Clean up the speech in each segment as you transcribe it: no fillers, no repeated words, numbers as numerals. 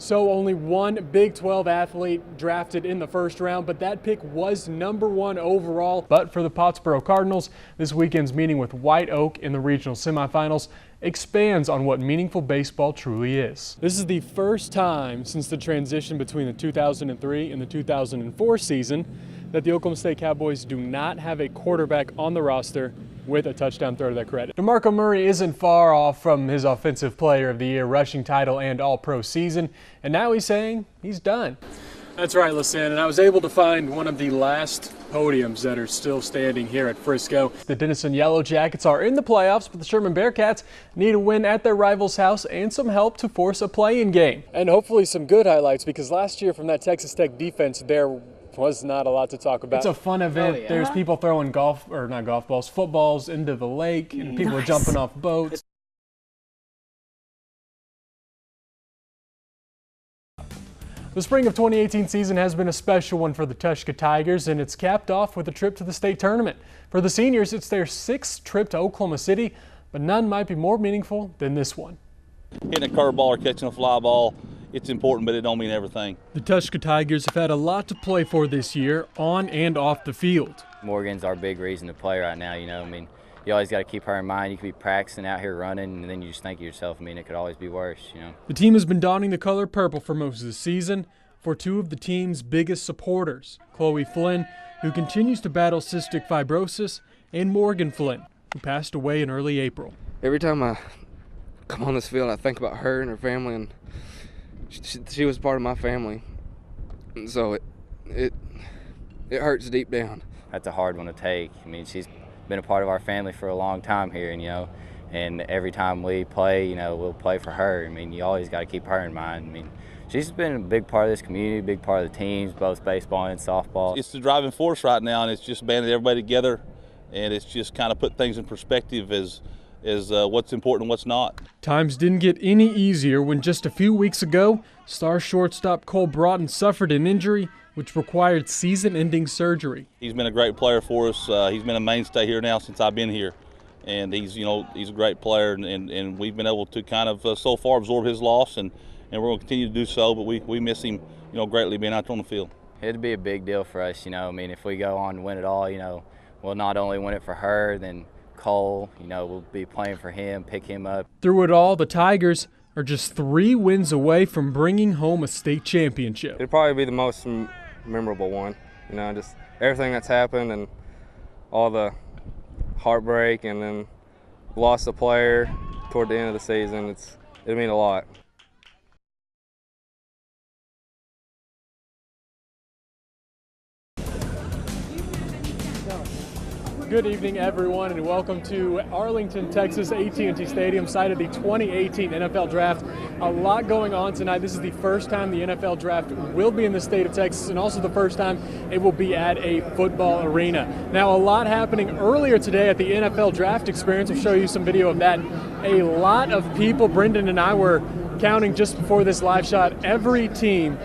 So only one Big 12 athlete drafted in the first round, but that pick was #1 overall. But for the Pottsboro Cardinals, this weekend's meeting with White Oak in the regional semifinals expands on what meaningful baseball truly is. This is the first time since the transition between the 2003 and the 2004 season that the Oklahoma State Cowboys do not have a quarterback on the roster with a touchdown throw to their credit. DeMarco Murray isn't far off from his Offensive Player of the Year rushing title and All-Pro season, and now he's saying he's done. That's right, Lisanne, and I was able to find one of the last podiums that are still standing here at Frisco. The Denison Yellow Jackets are in the playoffs, but the Sherman Bearcats need a win at their rival's house and some help to force a play-in game. And hopefully some good highlights, because last year from that Texas Tech defense, there was not a lot to talk about. It's a fun event. Oh, yeah. There's people throwing footballs into the lake, and people are jumping off boats. The spring of 2018 season has been a special one for the Tushka Tigers, and it's capped off with a trip to the state tournament. For the seniors, it's their 6th trip to Oklahoma City, but none might be more meaningful than this one. Hitting a curveball or catching a fly ball, it's important, but it don't mean everything. The Tushka Tigers have had a lot to play for this year, on and off the field. Morgan's our big reason to play right now, I mean, you always got to keep her in mind. You could be practicing out here running, and then you just think to yourself, I mean, it could always be worse, The team has been donning the color purple for most of the season for two of the team's biggest supporters, Chloe Flynn, who continues to battle cystic fibrosis, and Morgan Flynn, who passed away in early April. Every time I come on this field, I think about her and her family, and she was part of my family, and so it hurts deep down. That's a hard one to take. I mean, she's been a part of our family for a long time here, and every time we play, we'll play for her. I mean, you always got to keep her in mind. I mean, she's been a big part of this community, a big part of the teams, both baseball and softball. It's the driving force right now, and it's just banding everybody together, and it's just kind of put things in perspective as what's important and what's not. Times didn't get any easier when just a few weeks ago, star shortstop Cole Broughton suffered an injury which required season-ending surgery. He's been a great player for us. He's been a mainstay here now since I've been here, and he's a great player, and we've been able to kind of so far absorb his loss, and we're going to continue to do so, but we miss him greatly being out there on the field. It'd be a big deal for us, I mean, if we go on to win it all, we'll not only win it for her, then Cole, we'll be playing for him, pick him up. Through it all, the Tigers are just 3 wins away from bringing home a state championship. It'd probably be the most memorable one, just everything that's happened and all the heartbreak, and then lost a player toward the end of the season. It'd mean a lot. Good evening, everyone, and welcome to Arlington, Texas, AT&T Stadium, site of the 2018 NFL Draft. A lot going on tonight. This is the first time the NFL Draft will be in the state of Texas, and also the first time it will be at a football arena. Now, a lot happening earlier today at the NFL Draft Experience. We'll show you some video of that. A lot of people, Brendan and I were counting just before this live shot. Every team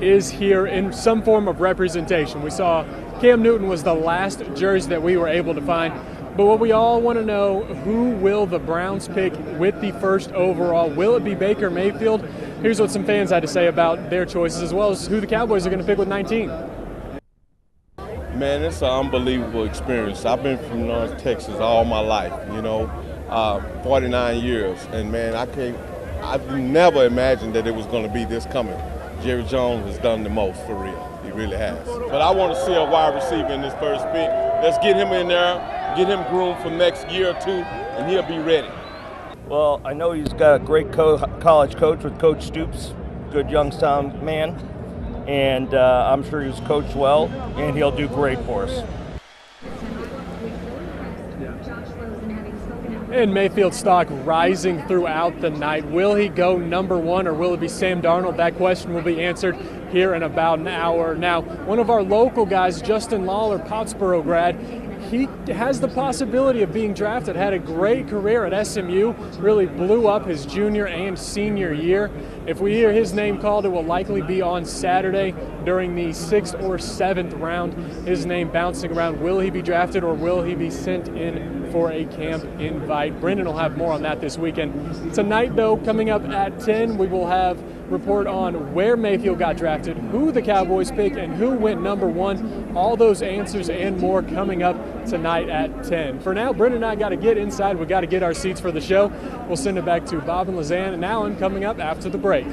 is here in some form of representation. We saw Cam Newton was the last jersey that we were able to find. But what we all want to know, who will the Browns pick with the first overall? Will it be Baker Mayfield? Here's what some fans had to say about their choices, as well as who the Cowboys are going to pick with 19. Man, it's an unbelievable experience. I've been from North Texas all my life, 49 years. And man, I've never imagined that it was going to be this coming. Jerry Jones has done the most, for real. He really has. But I want to see a wide receiver in this first pick. Let's get him in there, get him groomed for next year or two, and he'll be ready. Well, I know he's got a great college coach with Coach Stoops, good Youngstown man, and I'm sure he's coached well, and he'll do great for us. And Mayfield's stock rising throughout the night. Will he go #1 or will it be Sam Darnold? That question will be answered here in about an hour. Now, one of our local guys, Justin Lawler, Pottsboro grad, he has the possibility of being drafted. Had a great career at SMU, really blew up his junior and senior year. If we hear his name called, it will likely be on Saturday during the 6th or 7th round. His name bouncing around. Will he be drafted or will he be sent in for a camp invite? Brendan will have more on that this weekend. Tonight, though, coming up at 10, we will have report on where Mayfield got drafted, who the Cowboys picked, and who went number 1. All those answers and more coming up tonight at 10. For now, Brendan and I got to get inside. We got to get our seats for the show. We'll send it back to Bob and Lizanne and Alan coming up after the break.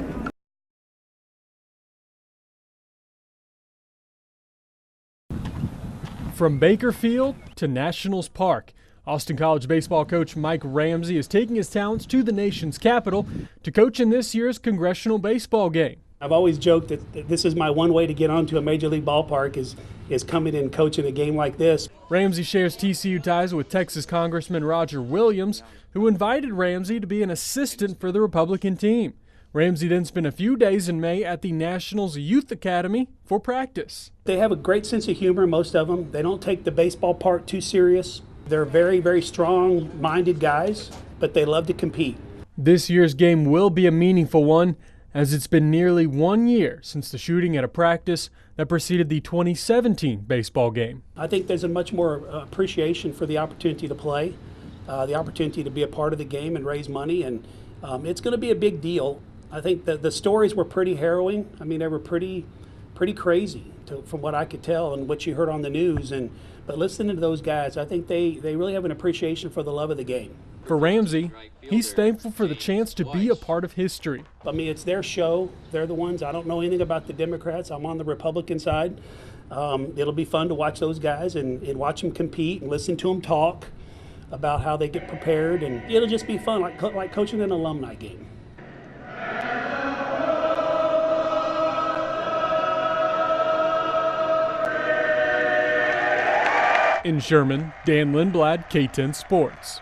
From Baker Field to Nationals Park, Austin College baseball coach Mike Ramsey is taking his talents to the nation's capital to coach in this year's congressional baseball game. I've always joked that this is my one way to get onto a major league ballpark is coming in and coaching a game like this. Ramsey shares TCU ties with Texas Congressman Roger Williams, who invited Ramsey to be an assistant for the Republican team. Ramsey then spent a few days in May at the Nationals Youth Academy for practice. They have a great sense of humor, most of them. They don't take the baseball part too serious. They're very, very strong-minded guys, but they love to compete. This year's game will be a meaningful one, as it's been nearly 1 year since the shooting at a practice that preceded the 2017 baseball game. I think there's a much more appreciation for the opportunity to play, the opportunity to be a part of the game and raise money, and it's going to be a big deal. I think the stories were pretty harrowing. I mean, they were pretty crazy from what I could tell and what you heard on the news. But listening to those guys, I think they really have an appreciation for the love of the game. For Ramsey, he's thankful for the chance to be a part of history. I mean, it's their show. They're the ones. I don't know anything about the Democrats. I'm on the Republican side. It'll be fun to watch those guys and watch them compete and listen to them talk about how they get prepared. And it'll just be fun, like coaching an alumni game. In Sherman, Dan Lindblad, KTEN Sports.